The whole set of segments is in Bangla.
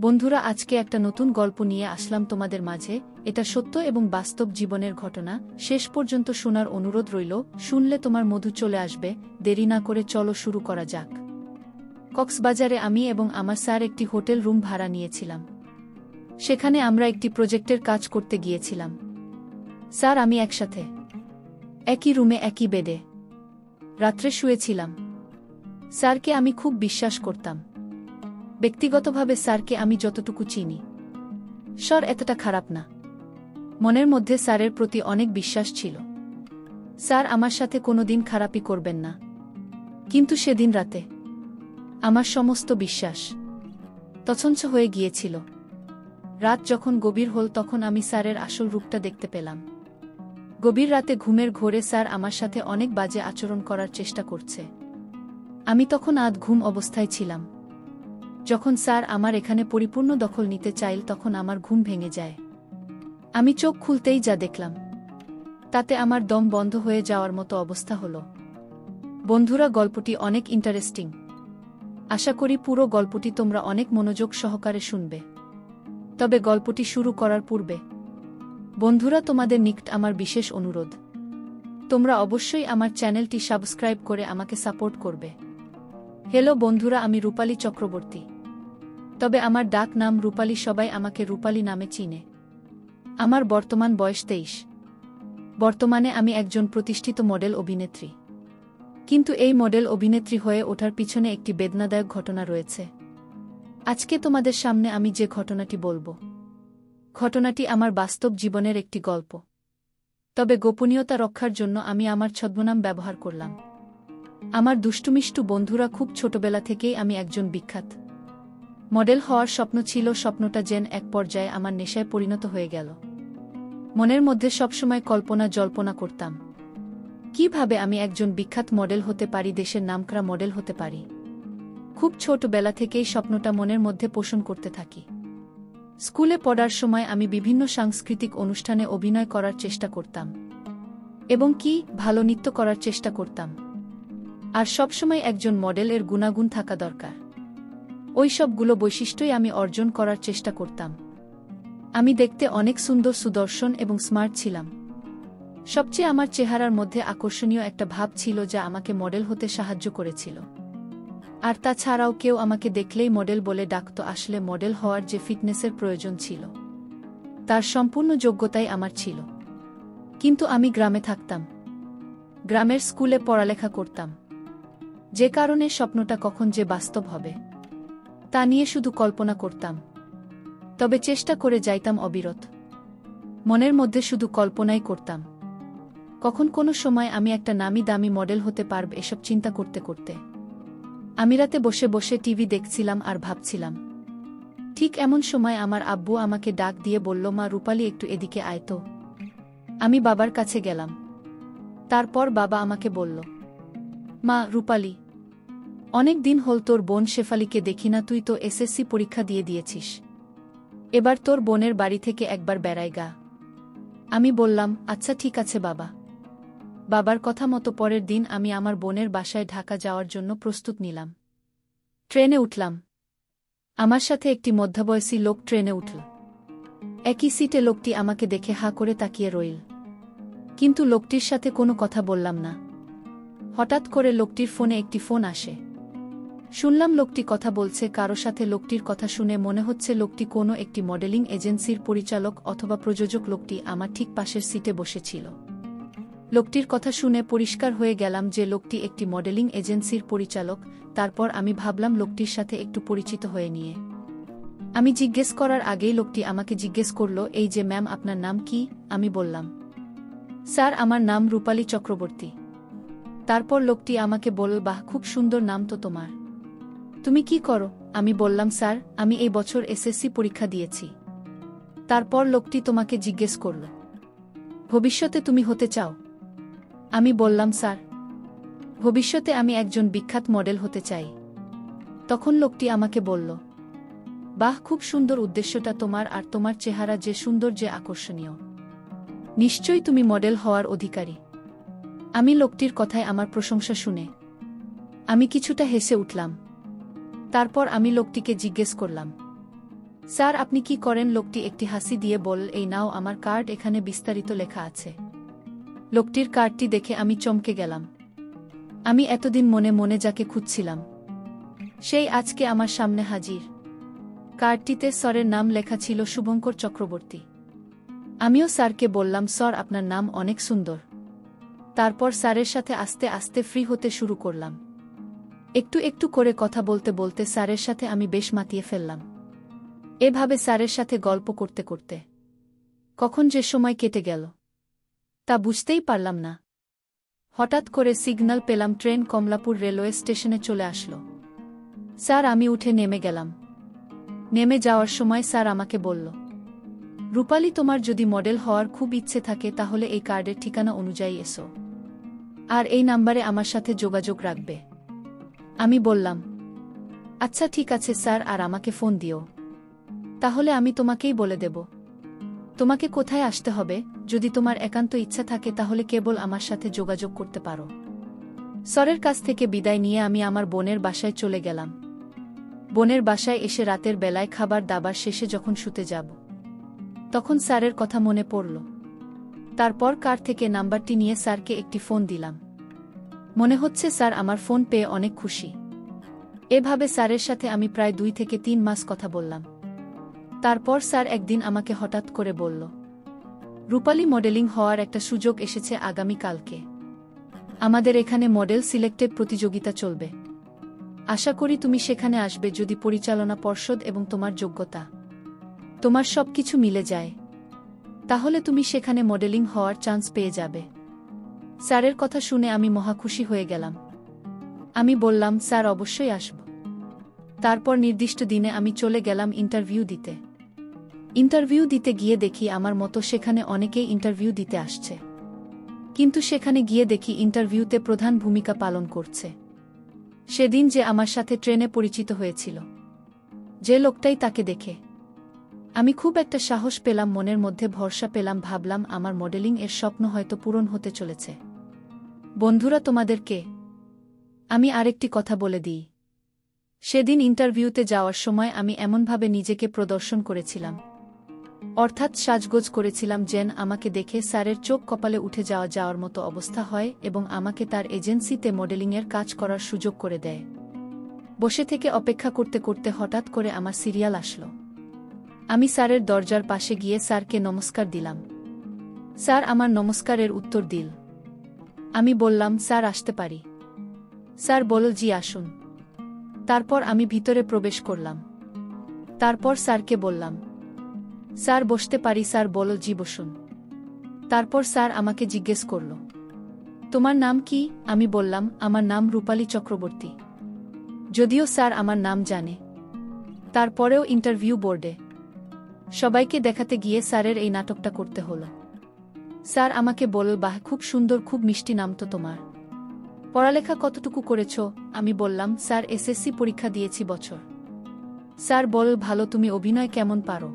বন্ধুরা, আজকে একটা নতুন গল্প নিয়ে আসলাম তোমাদের মাঝে। এটা সত্য এবং বাস্তব জীবনের ঘটনা। শেষ পর্যন্ত শোনার অনুরোধ রইল। শুনলে তোমার মধু চলে আসবে। দেরি না করে চলো শুরু করা যাক। কক্সবাজারে আমি এবং আমার স্যার একটি হোটেল রুম ভাড়া নিয়েছিলাম। সেখানে আমরা একটি প্রজেক্টের কাজ করতে গিয়েছিলাম। স্যার আমি একসাথে একই রুমে একই বেডে রাত্রে শুয়েছিলাম। স্যারকে আমি খুব বিশ্বাস করতাম। ব্যক্তিগতভাবে স্যারকে আমি যতটুকু চিনি, স্যার এতটা খারাপ না। মনের মধ্যে স্যারের প্রতি অনেক বিশ্বাস ছিল। স্যার আমার সাথে কোনোদিন খারাপই করবেন না। কিন্তু সেদিন রাতে আমার সমস্ত বিশ্বাস তছনছ হয়ে গিয়েছিল। রাত যখন গভীর হল তখন আমি স্যারের আসল রূপটা দেখতে পেলাম। গভীর রাতে ঘুমের ঘোরে স্যার আমার সাথে অনেক বাজে আচরণ করার চেষ্টা করছে। আমি তখন আধ ঘুম অবস্থায় ছিলাম। যখন স্যার আমার এখানে পরিপূর্ণ দখল নিতে চাইল তখন আমার ঘুম ভেঙে যায়। আমি চোখ খুলতেই যা দেখলাম তাতে আমার দম বন্ধ হয়ে যাওয়ার মতো অবস্থা হলো। বন্ধুরা, গল্পটি অনেক ইন্টারেস্টিং। আশা করি পুরো গল্পটি তোমরা অনেক মনোযোগ সহকারে শুনবে। তবে গল্পটি শুরু করার পূর্বে বন্ধুরা, তোমাদের নিকট আমার বিশেষ অনুরোধ, তোমরা অবশ্যই আমার চ্যানেলটি সাবস্ক্রাইব করে আমাকে সাপোর্ট করবে। হ্যালো বন্ধুরা, আমি রূপালী চক্রবর্তী। তবে আমার ডাক নাম রূপালী। সবাই আমাকে রূপালী নামে চিনে। আমার বর্তমান বয়স 23। বর্তমানে আমি একজন প্রতিষ্ঠিত মডেল অভিনেত্রী। কিন্তু এই মডেল অভিনেত্রী হয়ে ওঠার পিছনে একটি বেদনাদায়ক ঘটনা রয়েছে। আজকে তোমাদের সামনে আমি যে ঘটনাটি বলবো, ঘটনাটি আমার বাস্তব জীবনের একটি গল্প। তবে গোপনীয়তা রক্ষার জন্য আমি আমার ছদ্মনাম ব্যবহার করলাম। আমার দুষ্টুমিষ্টু বন্ধুরা, খুব ছোটবেলা থেকেই আমি একজন বিখ্যাত মডেল হওয়ার স্বপ্ন ছিল। স্বপ্নটা যেন এক পর্যায়ে আমার নেশায় পরিণত হয়ে গেল। মনের মধ্যে সবসময় কল্পনা জল্পনা করতাম, কিভাবে আমি একজন বিখ্যাত মডেল হতে পারি, দেশের নামকরা মডেল হতে পারি। খুব ছোটবেলা থেকেই স্বপ্নটা মনের মধ্যে পোষণ করতে থাকি। স্কুলে পড়ার সময় আমি বিভিন্ন সাংস্কৃতিক অনুষ্ঠানে অভিনয় করার চেষ্টা করতাম এবং ভালো নৃত্য করার চেষ্টা করতাম। আর সবসময় একজন মডেল এর গুণাগুণ থাকা দরকার। ওই সবগুলো বৈশিষ্ট্যই আমি অর্জন করার চেষ্টা করতাম। আমি দেখতে অনেক সুন্দর, সুদর্শন এবং স্মার্ট ছিলাম। সবচেয়ে আমার চেহারার মধ্যে আকর্ষণীয় একটা ভাব ছিল যা আমাকে মডেল হতে সাহায্য করেছিল। আর তাছাড়াও কেউ আমাকে দেখলেই মডেল বলে ডাকত। আসলে মডেল হওয়ার যে ফিটনেসের প্রয়োজন ছিল তার সম্পূর্ণ যোগ্যতাই আমার ছিল। কিন্তু আমি গ্রামে থাকতাম। গ্রামের স্কুলে পড়ালেখা করতাম। যে কারণে স্বপ্নটা কখন যে বাস্তব হবে তা নিয়ে শুধু কল্পনা করতাম। তবে চেষ্টা করে যাইতাম অবিরত। মনের মধ্যে শুধু কল্পনাই করতাম কখন কোনো সময় আমি একটা নামি দামি মডেল হতে পারব। এসব চিন্তা করতে করতে আমি রাতে বসে বসে টিভি দেখছিলাম আর ভাবছিলাম। ঠিক এমন সময় আমার আব্বু আমাকে ডাক দিয়ে বলল, মা রূপালী, একটু এদিকে আয় তো। আমি বাবার কাছে গেলাম। তারপর বাবা আমাকে বলল, মা রূপালী, অনেক দিন হল তোর বোন শেফালিকে দেখি না। তুই তো এসএসসি পরীক্ষা দিয়ে দিয়েছিস। এবার তোর বোনের বাড়ি থেকে একবার বেড়াই গা। আমি বললাম, আচ্ছা ঠিক আছে বাবা। বাবার কথা মতো পরের দিন আমি আমার বোনের বাসায় ঢাকা যাওয়ার জন্য প্রস্তুত নিলাম। ট্রেনে উঠলাম। আমার সাথে একটি মধ্যবয়সী লোক ট্রেনে উঠল। একই সিটে লোকটি আমাকে দেখে হা করে তাকিয়ে রইল। কিন্তু লোকটির সাথে কোনো কথা বললাম না। হঠাৎ করে লোকটির ফোনে একটি ফোন আসে। শুনলাম লোকটি কথা বলছে কারো সাথে। লোকটির কথা শুনে মনে হচ্ছে লোকটি কোনো একটি মডেলিং এজেন্সির পরিচালক অথবা প্রযোজক। লোকটি আমার ঠিক পাশের সিটে বসেছিল। লোকটির কথা শুনে পরিষ্কার হয়ে গেলাম যে লোকটি একটি মডেলিং এজেন্সির পরিচালক। তারপর আমি ভাবলাম লোকটির সাথে একটু পরিচিত হয়ে নিয়ে। আমি জিজ্ঞেস করার আগেই লোকটি আমাকে জিজ্ঞেস করল, এই যে ম্যাম, আপনার নাম কি? আমি বললাম, স্যার আমার নাম রূপালী চক্রবর্তী। তারপর লোকটি আমাকে বলল, বাহ, খুব সুন্দর নাম তো তোমার। তুমি কি করো? আমি বললাম, স্যার আমি এই বছর এসএসসি পরীক্ষা দিয়েছি। তারপর লোকটি তোমাকে জিজ্ঞেস করল, ভবিষ্যতে তুমি হতে চাও? আমি বললাম, স্যার ভবিষ্যতে আমি একজন বিখ্যাত মডেল হতে চাই। তখন লোকটি আমাকে বলল, বাহ, খুব সুন্দর উদ্দেশ্যটা তোমার। আর তোমার চেহারা যে সুন্দর, যে আকর্ষণীয়, নিশ্চয়ই তুমি মডেল হওয়ার অধিকারী। আমি লোকটির কথায় আমার প্রশংসা শুনে আমি কিছুটা হেসে উঠলাম। তারপর আমি লোকটিকে জিজ্ঞেস করলাম, স্যার আপনি কি করেন? লোকটি একটি হাসি দিয়ে বলল, এই নাও আমার কার্ড, এখানে বিস্তারিত লেখা আছে। লোকটির কার্ডটি দেখে আমি চমকে গেলাম। আমি এতদিন মনে মনে যাকে খুঁজছিলাম সেই আজকে আমার সামনে হাজির। কার্ডটিতে স্যারের নাম লেখা ছিল শুভঙ্কর চক্রবর্তী। আমিও স্যারকে বললাম, স্যার আপনার নাম অনেক সুন্দর। তারপর স্যারের সাথে আস্তে আস্তে ফ্রি হতে শুরু করলাম। একটু একটু করে কথা বলতে বলতে স্যারের সাথে আমি বেশ মাতিয়ে ফেললাম। এভাবে স্যারের সাথে গল্প করতে করতে কখন যে সময় কেটে গেল তা বুঝতেই পারলাম না। হঠাৎ করে সিগন্যাল পেলাম, ট্রেন কমলাপুর রেলওয়ে স্টেশনে চলে আসলো। স্যার আমি উঠে নেমে গেলাম। নেমে যাওয়ার সময় স্যার আমাকে বলল, রূপালী তোমার যদি মডেল হওয়ার খুব ইচ্ছে থাকে তাহলে এই কার্ডের ঠিকানা অনুযায়ী এসো, আর এই নাম্বারে আমার সাথে যোগাযোগ রাখবে। আমি বললাম, আচ্ছা ঠিক আছে স্যার, আর আমাকে ফোন দিও। তাহলে আমি তোমাকেই বলে দেব তোমাকে কোথায় আসতে হবে। যদি তোমার একান্ত ইচ্ছা থাকে তাহলে কেবল আমার সাথে যোগাযোগ করতে পারো। স্যারের কাছ থেকে বিদায় নিয়ে আমি আমার বোনের বাসায় চলে গেলাম। বোনের বাসায় এসে রাতের বেলায় খাবার দাবার শেষে যখন শুতে যাব তখন স্যারের কথা মনে পড়ল। তারপর কার থেকে নাম্বারটি নিয়ে স্যারকে একটি ফোন দিলাম। মনে হচ্ছে স্যার আমার ফোন পেয়ে অনেক খুশি। এভাবে স্যারের সাথে আমি প্রায় 2 থেকে 3 মাস কথা বললাম। তারপর স্যার একদিন আমাকে হঠাৎ করে বলল, রূপালী মডেলিং হওয়ার একটা সুযোগ এসেছে আগামীকালকে। আমাদের এখানে মডেল সিলেক্টেড প্রতিযোগিতা চলবে। আশা করি তুমি সেখানে আসবে যদি পরিচালনা পর্ষদ এবং তোমার যোগ্যতা তোমার সবকিছু মিলে যায়, তাহলে তুমি সেখানে মডেলিং হওয়ার চান্স পেয়ে যাবে। স্যারের কথা শুনে আমি মহা খুশি হয়ে গেলাম। আমি বললাম, স্যার অবশ্যই আসব। তারপর নির্দিষ্ট দিনে আমি চলে গেলাম ইন্টারভিউ দিতে। ইন্টারভিউ দিতে গিয়ে দেখি আমার মতো সেখানে অনেকেই ইন্টারভিউ দিতে আসছে, কিন্তু সেখানে গিয়ে দেখি ইন্টারভিউতে প্রধান ভূমিকা পালন করছে সেদিন যে আমার সাথে ট্রেনে পরিচিত হয়েছিল, যে লোকটাই, তাকে দেখে আমি খুব একটা সাহস পেলাম, মনের মধ্যে ভরসা পেলাম। ভাবলাম আমার মডেলিং এর স্বপ্ন হয়তো পূরণ হতে চলেছে। বন্ধুরা তোমাদেরকে আমি আরেকটি কথা বলে দিই। সেদিন ইন্টারভিউতে যাওয়ার সময় আমি এমনভাবে নিজেকে প্রদর্শন করেছিলাম, অর্থাৎ সাজগোজ করেছিলাম যেন আমাকে দেখে স্যারের চোখ কপালে উঠে যাওয়ার মতো অবস্থা হয় এবং আমাকে তার এজেন্সিতে মডেলিংয়ের কাজ করার সুযোগ করে দেয়। বসে থেকে অপেক্ষা করতে করতে হঠাৎ করে আমার সিরিয়াল আসলো। আমি স্যারের দরজার পাশে গিয়ে স্যারকে নমস্কার দিলাম। স্যার আমার নমস্কারের উত্তর দিল। আমি বললাম, স্যার আসতে পারি? স্যার বলল, জি আসুন। তারপর আমি ভিতরে প্রবেশ করলাম। তারপর স্যারকে বললাম, স্যার বসতে পারি? স্যার বলল, জি বসুন। তারপর স্যার আমাকে জিজ্ঞেস করল, তোমার নাম কি? আমি বললাম, আমার নাম রূপালী চক্রবর্তী। যদিও স্যার আমার নাম জানে, তারপরেও ইন্টারভিউ বোর্ডে সবাইকে দেখাতে গিয়ে স্যারের এই নাটকটা করতে হলো। স্যার আমাকে বলল, বাহ খুব সুন্দর, খুব মিষ্টি নাম তো তোমার। পড়ালেখা কতটুকু করেছ? আমি বললাম, স্যার এসএসসি পরীক্ষা দিয়েছি বছর। স্যার বলল, ভালো। তুমি অভিনয় কেমন পারো?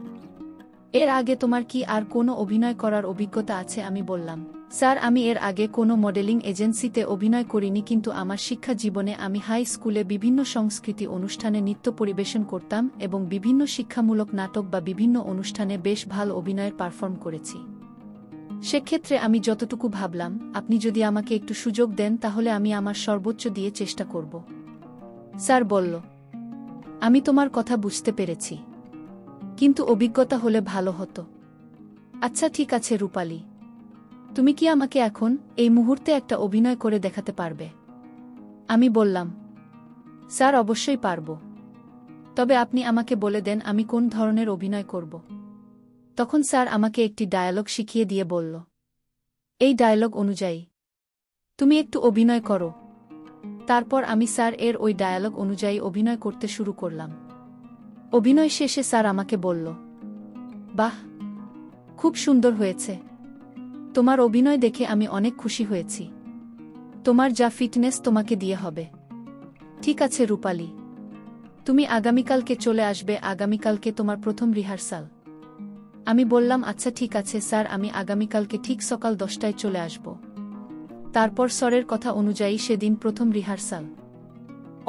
এর আগে তোমার কি আর কোনো অভিনয় করার অভিজ্ঞতা আছে? আমি বললাম, স্যার আমি এর আগে কোনো মডেলিং এজেন্সিতে অভিনয় করিনি, কিন্তু আমার শিক্ষা জীবনে আমি হাই স্কুলে বিভিন্ন সংস্কৃতি অনুষ্ঠানে নৃত্য পরিবেশন করতাম এবং বিভিন্ন শিক্ষামূলক নাটক বা বিভিন্ন অনুষ্ঠানে বেশ ভালো অভিনয়ের পারফর্ম করেছি। সেক্ষেত্রে আমি যতটুকু ভাবলাম, আপনি যদি আমাকে একটু সুযোগ দেন তাহলে আমি আমার সর্বোচ্চ দিয়ে চেষ্টা করব। স্যার বলল, আমি তোমার কথা বুঝতে পেরেছি, কিন্তু অভিজ্ঞতা হলে ভালো হতো। আচ্ছা ঠিক আছে রূপালী, তুমি কি আমাকে এখন এই মুহূর্তে একটা অভিনয় করে দেখাতে পারবে? আমি বললাম, স্যার অবশ্যই পারব, তবে আপনি আমাকে বলে দেন আমি কোন ধরনের অভিনয় করব। তখন স্যার আমাকে একটি ডায়ালগ শিখিয়ে দিয়ে বলল, এই ডায়ালগ অনুযায়ী তুমি একটু অভিনয় করো। তারপর আমি স্যার এর ওই ডায়ালগ অনুযায়ী অভিনয় করতে শুরু করলাম। অভিনয় শেষে স্যার আমাকে বলল, বাহ খুব সুন্দর হয়েছে, তোমার অভিনয় দেখে আমি অনেক খুশি হয়েছি। তোমার যা ফিটনেস তোমাকে দিয়ে হবে। ঠিক আছে রূপালী, তুমি আগামীকালকে চলে আসবে, আগামীকালকে তোমার প্রথম রিহার্সাল। আমি বললাম, আচ্ছা ঠিক আছে স্যার, আমি আগামীকালকে ঠিক সকাল 10টায় চলে আসব। তারপর স্যারের কথা অনুযায়ী সেদিন প্রথম রিহার্সাল,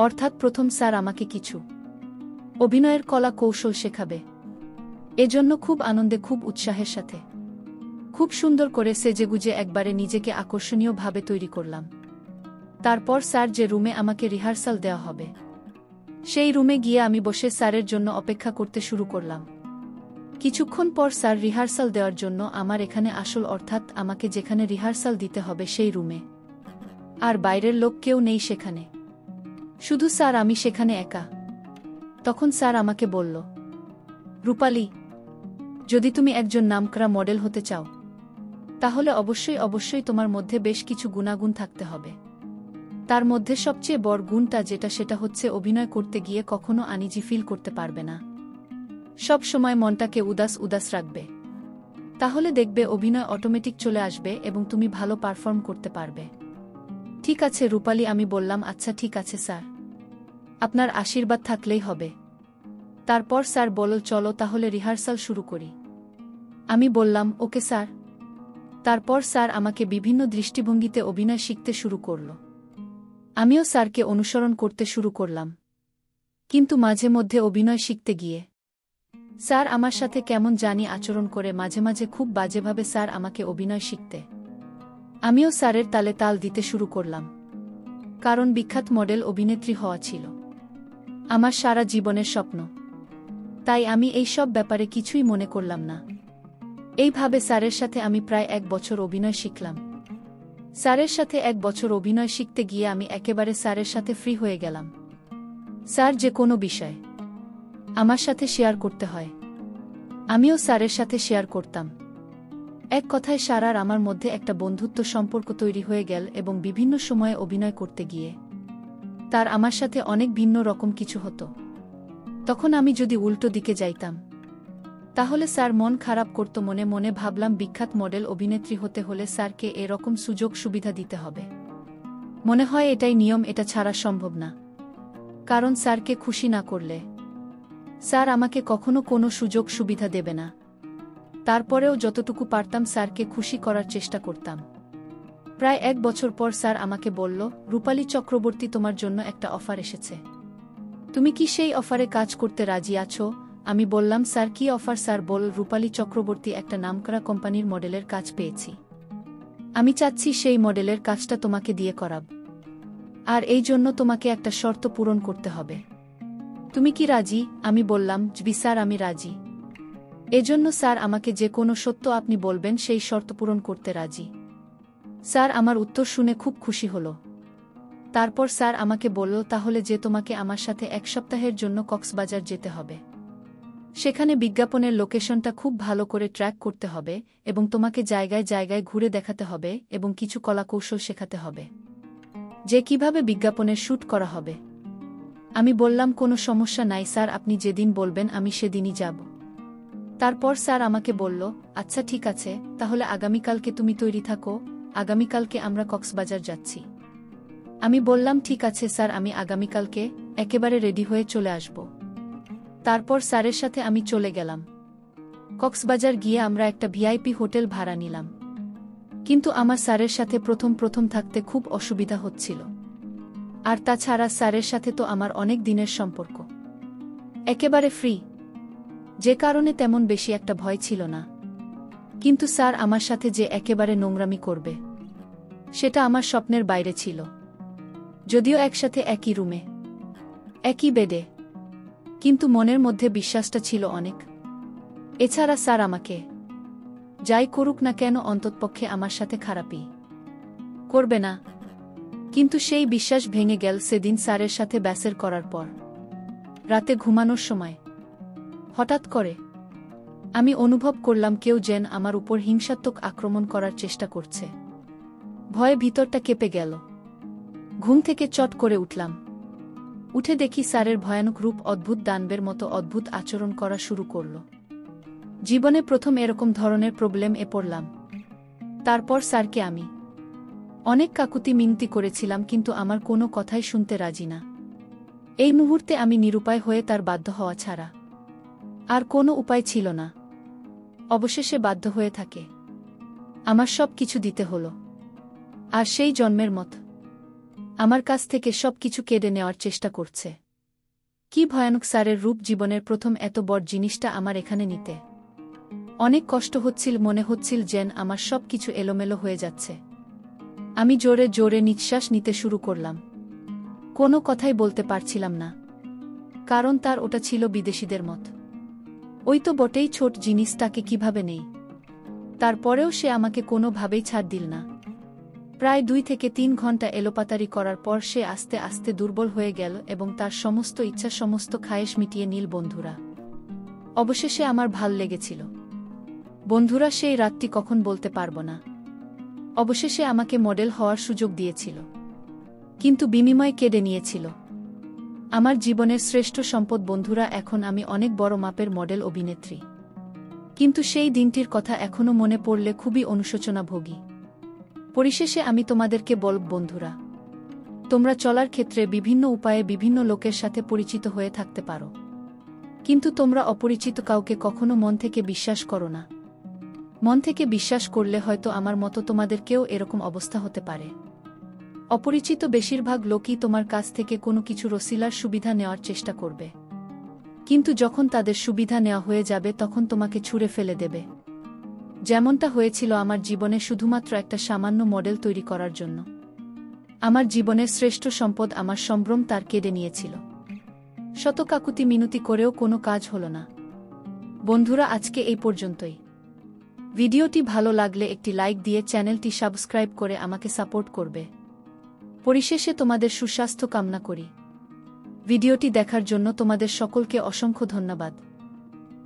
অর্থাৎ প্রথম স্যার আমাকে কিছু অভিনয়ের কলা কৌশল শেখাবে। এজন্য খুব আনন্দে খুব উৎসাহের সাথে খুব সুন্দর করে সেজেগুজে একবারে নিজেকে আকর্ষণীয়ভাবে তৈরি করলাম। তারপর স্যার যে রুমে আমাকে রিহার্সাল দেওয়া হবে সেই রুমে গিয়ে আমি বসে স্যারের জন্য অপেক্ষা করতে শুরু করলাম। কিছুক্ষণ পর স্যার রিহার্সাল দেওয়ার জন্য আমার এখানে আসল অর্থাৎ আমাকে যেখানে রিহার্সাল দিতে হবে সেই রুমে। আর বাইরের লোক কেউ নেই সেখানে, শুধু স্যার আমি সেখানে একা। তখন স্যার আমাকে বলল, রূপালী, যদি তুমি একজন নামকরা মডেল হতে চাও তাহলে অবশ্যই অবশ্যই তোমার মধ্যে বেশ কিছু গুণাগুণ থাকতে হবে। তার মধ্যে সবচেয়ে বড় গুণটা সেটা হচ্ছে অভিনয় করতে গিয়ে কখনো আনইজি ফিল করতে পারবে না। সব সময় মনটাকে উদাস উদাস রাখবে, তাহলে দেখবে অভিনয় অটোমেটিক চলে আসবে এবং তুমি ভালো পারফর্ম করতে পারবে। ঠিক আছে রূপালী, আমি বললাম আচ্ছা ঠিক আছে স্যার, আপনার আশীর্বাদ থাকলেই হবে। তারপর স্যার বলল চলো তাহলে রিহার্সাল শুরু করি। আমি বললাম ওকে স্যার। তারপর স্যার আমাকে বিভিন্ন দৃষ্টিভঙ্গিতে অভিনয় শিখতে শুরু করল। আমিও স্যারকে অনুসরণ করতে শুরু করলাম। কিন্তু মাঝে মধ্যে অভিনয় শিখতে গিয়ে স্যার আমার সাথে কেমন জানি আচরণ করে, মাঝে মাঝে খুব বাজেভাবে স্যার আমাকে অভিনয় শিখতে। আমিও স্যারের তালে তাল দিতে শুরু করলাম, কারণ বিখ্যাত মডেল অভিনেত্রী হওয়া ছিল আমার সারা জীবনের স্বপ্ন। তাই আমি এই সব ব্যাপারে কিছুই মনে করলাম না। এইভাবে স্যারের সাথে আমি প্রায় 1 বছর অভিনয় শিখলাম। স্যারের সাথে 1 বছর অভিনয় শিখতে গিয়ে আমি একেবারে স্যারের সাথে ফ্রি হয়ে গেলাম। স্যার যে কোনো বিষয় আমার সাথে শেয়ার করতে হয় আমিও স্যারের সাথে শেয়ার করতাম। এক কথায় স্যার আর আমার মধ্যে একটা বন্ধুত্ব সম্পর্ক তৈরি হয়ে গেল এবং বিভিন্ন সময়ে অভিনয় করতে গিয়ে তার আমার সাথে অনেক ভিন্ন রকম কিছু হতো। তখন আমি যদি উল্টো দিকে যাইতাম তাহলে স্যার মন খারাপ করত। মনে মনে ভাবলাম বিখ্যাত মডেল অভিনেত্রী হতে হলে স্যারকে এরকম সুযোগ সুবিধা দিতে হবে। মনে হয় এটাই নিয়ম, এটা ছাড়া সম্ভব না, কারণ স্যারকে খুশি না করলে স্যার আমাকে কখনো কোনো সুযোগ সুবিধা দেবে না। তারপরেও যতটুকু পারতাম স্যারকে খুশি করার চেষ্টা করতাম। প্রায় 1 বছর পর স্যার আমাকে বলল, রূপালী চক্রবর্তী, তোমার জন্য একটা অফার এসেছে, তুমি কি সেই অফারে কাজ করতে রাজি আছো? আমি বললাম স্যার কি অফার? স্যার বলল, রূপালী চক্রবর্তী, একটা নামকরা কোম্পানির মডেলের কাজ পেয়েছি। আমি চাচ্ছি সেই মডেলের কাজটা তোমাকে দিয়ে করাব, আর এই জন্য তোমাকে একটা শর্ত পূরণ করতে হবে। তুমি কি রাজি? আমি বললাম জি স্যার, আমি রাজি। এজন্য স্যার আমাকে যে কোনো সত্য আপনি বলবেন সেই শর্ত পূরণ করতে রাজি। স্যার আমার উত্তর শুনে খুব খুশি হল। তারপর স্যার আমাকে বলল, তাহলে যে তোমাকে আমার সাথে 1 সপ্তাহের জন্য কক্সবাজার যেতে হবে। সেখানে বিজ্ঞাপনের লোকেশনটা খুব ভালো করে ট্র্যাক করতে হবে এবং তোমাকে জায়গায় জায়গায় ঘুরে দেখাতে হবে এবং কিছু কলাকৌশল শেখাতে হবে যে কিভাবে বিজ্ঞাপনের শ্যুট করা হবে। আমি বললাম কোনো সমস্যা নাই স্যার, আপনি যেদিন বলবেন আমি সেদিনই যাব। তারপর স্যার আমাকে বলল, আচ্ছা ঠিক আছে, তাহলে আগামীকালকে তুমি তৈরি থাকো, আগামীকালকে আমরা কক্সবাজার যাচ্ছি। আমি বললাম ঠিক আছে স্যার, আমি আগামীকালকে একেবারে রেডি হয়ে চলে আসব। তারপর স্যারের সাথে আমি চলে গেলাম। কক্সবাজার গিয়ে আমরা একটা ভিআইপি হোটেল ভাড়া নিলাম। কিন্তু আমার স্যারের সাথে প্রথম প্রথম থাকতে খুব অসুবিধা হচ্ছিল। আর তাছাড়া স্যারের সাথে তো আমার অনেক দিনের সম্পর্ক, একেবারে ফ্রি, যে কারণে তেমন বেশি একটা ভয় ছিল না। কিন্তু স্যার আমার সাথে যে একেবারে নোংরামি করবে সেটা আমার স্বপ্নের বাইরে ছিল। যদিও একসাথে একই রুমে একই বেডে, কিন্তু মনের মধ্যে বিশ্বাসটা ছিল অনেক। এছাড়া স্যার আমাকে যাই করুক না কেন অন্ততপক্ষে আমার সাথে খারাপই করবে না। কিন্তু সেই বিশ্বাস ভেঙে গেল সেদিন স্যারের সাথে ব্যাসের করার পর। রাতে ঘুমানোর সময় হঠাৎ করে আমি অনুভব করলাম কেউ যেন আমার উপর হিংসাত্মক আক্রমণ করার চেষ্টা করছে। ভয়ে ভিতরটা কেঁপে গেল। ঘুম থেকে চট করে উঠলাম। উঠে দেখি স্যারের ভয়ানক রূপ অদ্ভুত দানবের মতো অদ্ভুত আচরণ করা শুরু করল। জীবনে প্রথম এরকম ধরনের প্রবলেমে পড়লাম। তারপর স্যারকে আমি অনেক কাকুতি মিনতি করেছিলাম, কিন্তু আমার কোনো কথাই শুনতে রাজি না। এই মুহূর্তে আমি নিরুপায় হয়ে তার বাধ্য হওয়া ছাড়া আর কোনো উপায় ছিল না। অবশেষে বাধ্য হয়ে থাকে আমার সব কিছু দিতে হলো। আর সেই জন্মের মত আমার কাছ থেকে সব কিছু কেড়ে নেওয়ার চেষ্টা করছে। কি ভয়ানক স্যারের রূপ জীবনের প্রথম এত বড় জিনিসটা আমার এখানে নিতে। অনেক কষ্ট হচ্ছিল, মনে হচ্ছিল যেন আমার সব কিছু এলোমেলো হয়ে যাচ্ছে। আমি জোরে জোরে নিঃশ্বাস নিতে শুরু করলাম। কোনো কথাই বলতে পারছিলাম না, কারণ তার ওটা ছিল বিদেশিদের মত। ওই তো বটেই, ছোট জিনিস, তাকে কিভাবে নেই। তারপরেও সে আমাকে কোনোভাবেই ছাড় দিল না। প্রায় 2 থেকে 3 ঘন্টা এলোপাতারি করার পর সে আস্তে আস্তে দুর্বল হয়ে গেল এবং তার সমস্ত ইচ্ছা, সমস্ত খায়েশ মিটিয়ে নিল। বন্ধুরা, অবশেষে আমার ভাল লেগেছিল। বন্ধুরা, সেই রাতটি কখন বলতে পারব না। অবশেষে আমাকে মডেল হওয়ার সুযোগ দিয়েছিল, কিন্তু বিনিময় কেড়ে নিয়েছিল আমার জীবনের শ্রেষ্ঠ সম্পদ। বন্ধুরা, এখন আমি অনেক বড় মাপের মডেল অভিনেত্রী, কিন্তু সেই দিনটির কথা এখনও মনে পড়লে খুবই অনুশোচনা ভোগী। পরিশেষে আমি তোমাদেরকে বলব, বন্ধুরা, তোমরা চলার ক্ষেত্রে বিভিন্ন উপায়ে বিভিন্ন লোকের সাথে পরিচিত হয়ে থাকতে পারো, কিন্তু তোমরা অপরিচিত কাউকে কখনো মন থেকে বিশ্বাস করো না। মন থেকে বিশ্বাস করলে হয়তো আমার মতো তোমাদেরকেও এরকম অবস্থা হতে পারে। অপরিচিত বেশিরভাগ লোকই তোমার কাছ থেকে কোনো কিছু রসিলার সুবিধা নেওয়ার চেষ্টা করবে, কিন্তু যখন তাদের সুবিধা নেওয়া হয়ে যাবে তখন তোমাকে ছুঁড়ে ফেলে দেবে। যেমনটা হয়েছিল আমার জীবনে শুধুমাত্র একটা সামান্য মডেল তৈরি করার জন্য। আমার জীবনের শ্রেষ্ঠ সম্পদ, আমার সম্ভ্রম, তার কেড়ে নিয়েছিল। শত কাকুতি মিনতি করেও কোনো কাজ হলো না। বন্ধুরা, আজকে এই পর্যন্তই। ভিডিওটি ভালো লাগলে একটি লাইক দিয়ে চ্যানেলটি সাবস্ক্রাইব করে আমাকে সাপোর্ট করবে। পরিশেষে তোমাদের সুস্বাস্থ্য কামনা করি। ভিডিওটি দেখার জন্য তোমাদের সকলকে অসংখ্য ধন্যবাদ।